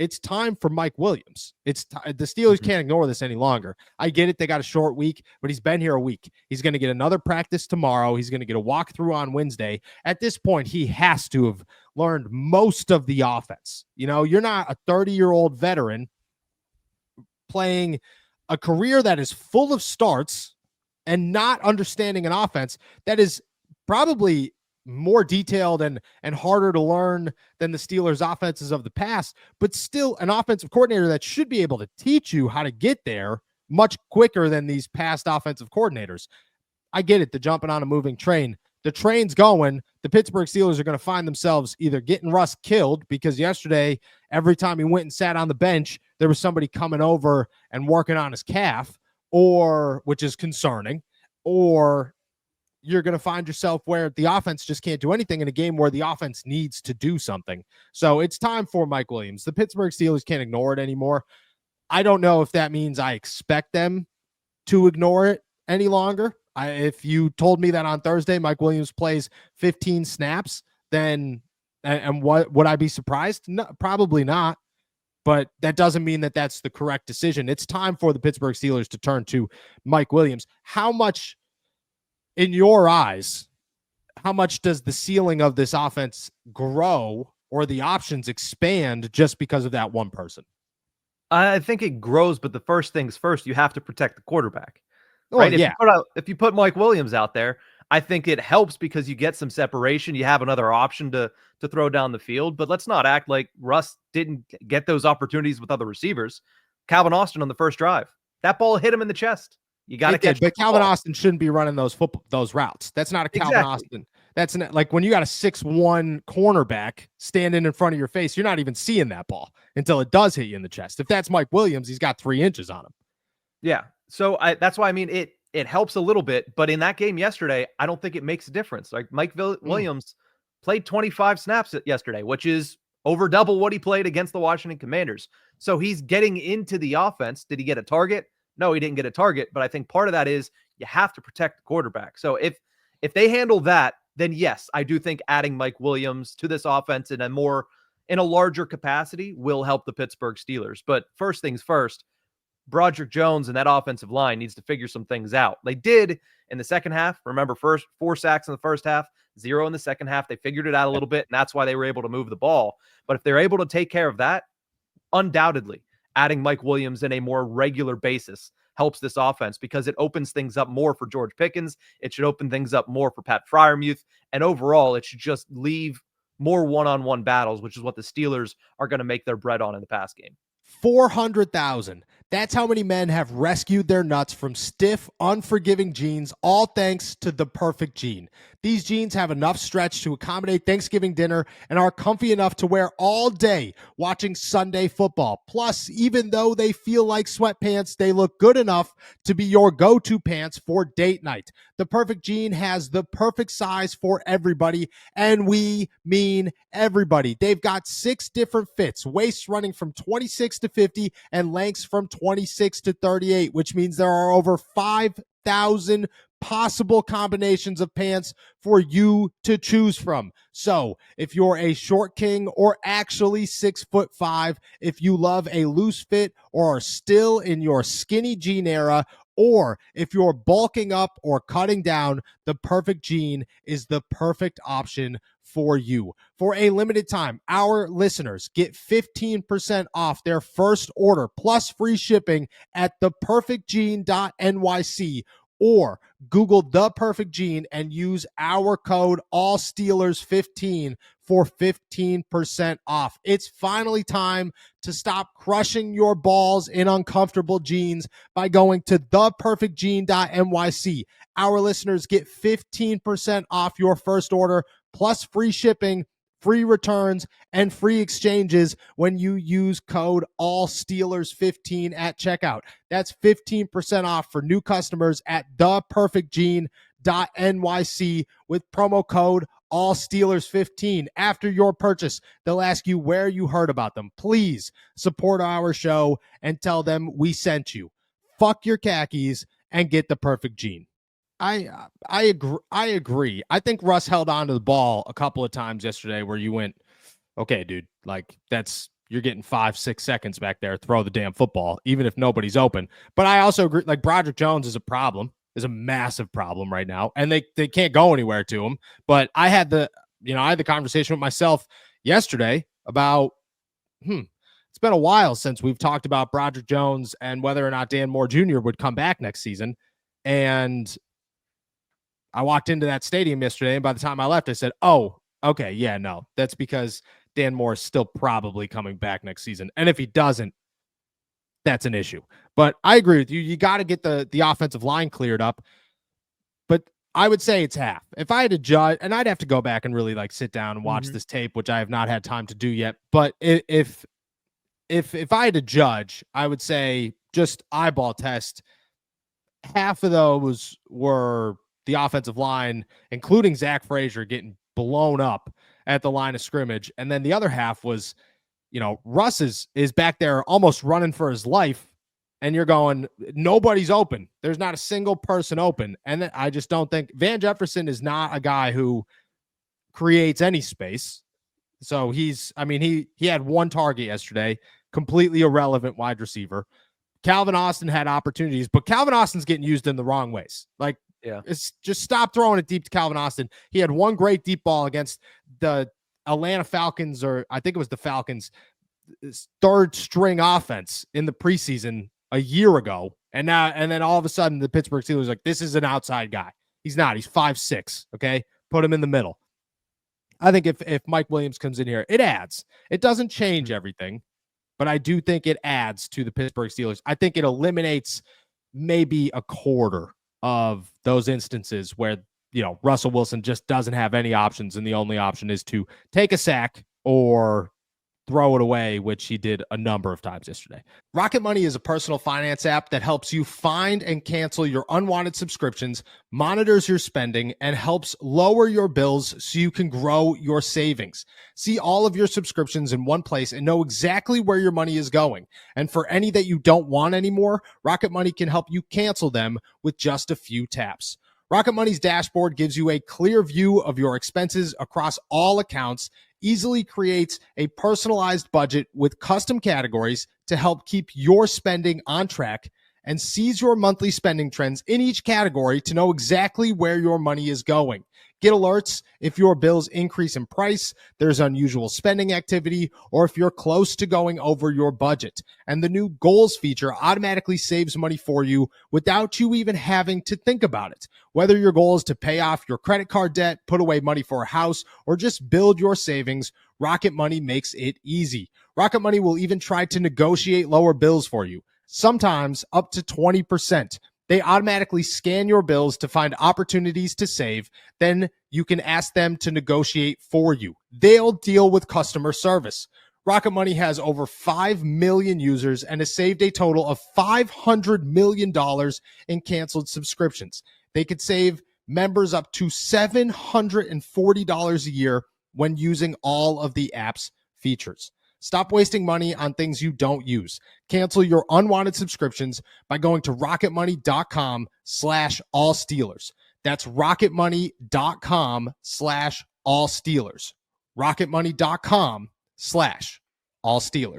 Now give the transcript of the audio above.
It's time for Mike Williams. The Steelers can't ignore this any longer. I get it. They got a short week, but he's been here a week. He's going to get another practice tomorrow. He's going to get a walkthrough on Wednesday. At this point, he has to have learned most of the offense. You're not a 30-year-old veteran playing a career that is full of starts and not understanding an offense that is probably more detailed and harder to learn than the Steelers' offenses of the past, but still an offensive coordinator that should be able to teach you how to get there much quicker than these past offensive coordinators. I get it. They're jumping on a moving train. The train's going. The Pittsburgh Steelers are going to find themselves either getting Russ killed, because yesterday, every time he went and sat on the bench, there was somebody coming over and working on his calf, which is concerning, or you're going to find yourself where the offense just can't do anything in a game where the offense needs to do something. So it's time for Mike Williams. The Pittsburgh Steelers can't ignore it anymore. I don't know if that means I expect them to ignore it any longer. If you told me that on Thursday Mike Williams plays 15 snaps, then and what would I be surprised? No, probably not. But that doesn't mean that that's the correct decision. It's time for the Pittsburgh Steelers to turn to Mike Williams. How much, in your eyes, how much does the ceiling of this offense grow or the options expand just because of that one person? I think it grows, but the first things first, you have to protect the quarterback. Right? Yeah. If you put Mike Williams out there, I think it helps because you get some separation. You have another option to throw down the field. But let's not act like Russ didn't get those opportunities with other receivers. Calvin Austin on the first drive, that ball hit him in the chest. You got to catch. But Calvin Austin shouldn't be running those routes. That's not a Calvin Austin. That's like when you got a 6'1" cornerback standing in front of your face, you're not even seeing that ball until it does hit you in the chest. If that's Mike Williams, he's got 3 inches on him. Yeah. So that's why I mean it helps a little bit, but in that game yesterday, I don't think it makes a difference. Like Mike Williams played 25 snaps yesterday, which is over double what he played against the Washington Commanders. So he's getting into the offense. Did he get a target? No, he didn't get a target, but I think part of that is you have to protect the quarterback. So if they handle that, then yes, I do think adding Mike Williams to this offense in a larger capacity will help the Pittsburgh Steelers. But first things first, Broderick Jones and that offensive line needs to figure some things out. They did in the second half. Remember, 4 sacks in the first half, 0 in the second half. They figured it out a little bit, and that's why they were able to move the ball. But if they're able to take care of that, undoubtedly, adding Mike Williams in a more regular basis helps this offense because it opens things up more for George Pickens. It should open things up more for Pat Freiermuth. And overall, it should just leave more one-on-one battles, which is what the Steelers are going to make their bread on in the pass game. 400,000. That's how many men have rescued their nuts from stiff, unforgiving jeans, all thanks to the Perfect Jean. These jeans have enough stretch to accommodate Thanksgiving dinner and are comfy enough to wear all day watching Sunday football. Plus, even though they feel like sweatpants, they look good enough to be your go-to pants for date night. The Perfect Jean has the perfect size for everybody, and we mean everybody. They've got 6 different fits, waists running from 26 to 50 and lengths from 26 to 38, which means there are over 5,000 possible combinations of pants for you to choose from. So if you're a short king or actually 6'5", if you love a loose fit or are still in your skinny jean era, or if you're bulking up or cutting down, the Perfect Jean is the perfect option for you. For a limited time, our listeners get 15% off their first order plus free shipping at theperfectjean.nyc or Google The Perfect Jean and use our code ALLSteelers15 for 15% off. It's finally time to stop crushing your balls in uncomfortable jeans by going to theperfectjean.nyc. Our listeners get 15% off your first order plus free shipping, free returns, and free exchanges when you use code ALLSteelers15 at checkout. That's 15% off for new customers at theperfectjean.nyc with promo code ALLSteelers15. After your purchase, they'll ask you where you heard about them. Please support our show and tell them we sent you. Fuck your khakis and get the Perfect Jean. I agree. I think Russ held on to the ball a couple of times yesterday where you went, okay, dude, like that's you're getting 5-6 seconds back there, throw the damn football, even if nobody's open. But I also agree, like Broderick Jones is a massive problem right now, and they can't go anywhere to him. But I had the conversation with myself yesterday about, it's been a while since we've talked about Broderick Jones and whether or not Dan Moore Jr. would come back next season. And I walked into that stadium yesterday, and by the time I left, I said, oh, okay, yeah, no, that's because Dan Moore is still probably coming back next season. And if he doesn't, that's an issue. But I agree with you. You got to get the offensive line cleared up. But I would say it's half. If I had to judge, and I'd have to go back and really like sit down and watch this tape, which I have not had time to do yet. But if I had to judge, I would say just eyeball test, half of those were the offensive line, including Zach Frazier, getting blown up at the line of scrimmage. And then the other half was, Russ is back there almost running for his life. And you're going, nobody's open. There's not a single person open. And then I just don't think Van Jefferson is not a guy who creates any space. So he had one target yesterday, completely irrelevant wide receiver. Calvin Austin had opportunities, but Calvin Austin's getting used in the wrong ways. Like, it's just stop throwing it deep to Calvin Austin. He had one great deep ball against the Atlanta Falcons, or I think it was the Falcons' third string offense in the preseason a year ago. And then all of a sudden the Pittsburgh Steelers are like, this is an outside guy. He's not. He's 5'6". Okay. Put him in the middle. I think if Mike Williams comes in here, it adds. It doesn't change everything, but I do think it adds to the Pittsburgh Steelers. I think it eliminates maybe a quarter of those instances where, Russell Wilson just doesn't have any options, and the only option is to take a sack or throw it away, which he did a number of times yesterday. Rocket Money is a personal finance app that helps you find and cancel your unwanted subscriptions, monitors your spending, and helps lower your bills so you can grow your savings. See all of your subscriptions in one place and know exactly where your money is going. And for any that you don't want anymore, Rocket Money can help you cancel them with just a few taps. Rocket Money's dashboard gives you a clear view of your expenses across all accounts, easily creates a personalized budget with custom categories to help keep your spending on track, and sees your monthly spending trends in each category to know exactly where your money is going. Get alerts if your bills increase in price, there's unusual spending activity, or if you're close to going over your budget. And the new goals feature automatically saves money for you without you even having to think about it. Whether your goal is to pay off your credit card debt, put away money for a house, or just build your savings, Rocket Money makes it easy. Rocket Money will even try to negotiate lower bills for you, sometimes up to 20%. They automatically scan your bills to find opportunities to save. Then you can ask them to negotiate for you. They'll deal with customer service. Rocket Money has over 5 million users and has saved a total of $500 million in canceled subscriptions. They could save members up to $740 a year when using all of the app's features. Stop wasting money on things you don't use. Cancel your unwanted subscriptions by going to rocketmoney.com/allsteelers. That's rocketmoney.com/allsteelers. rocketmoney.com/allsteelers.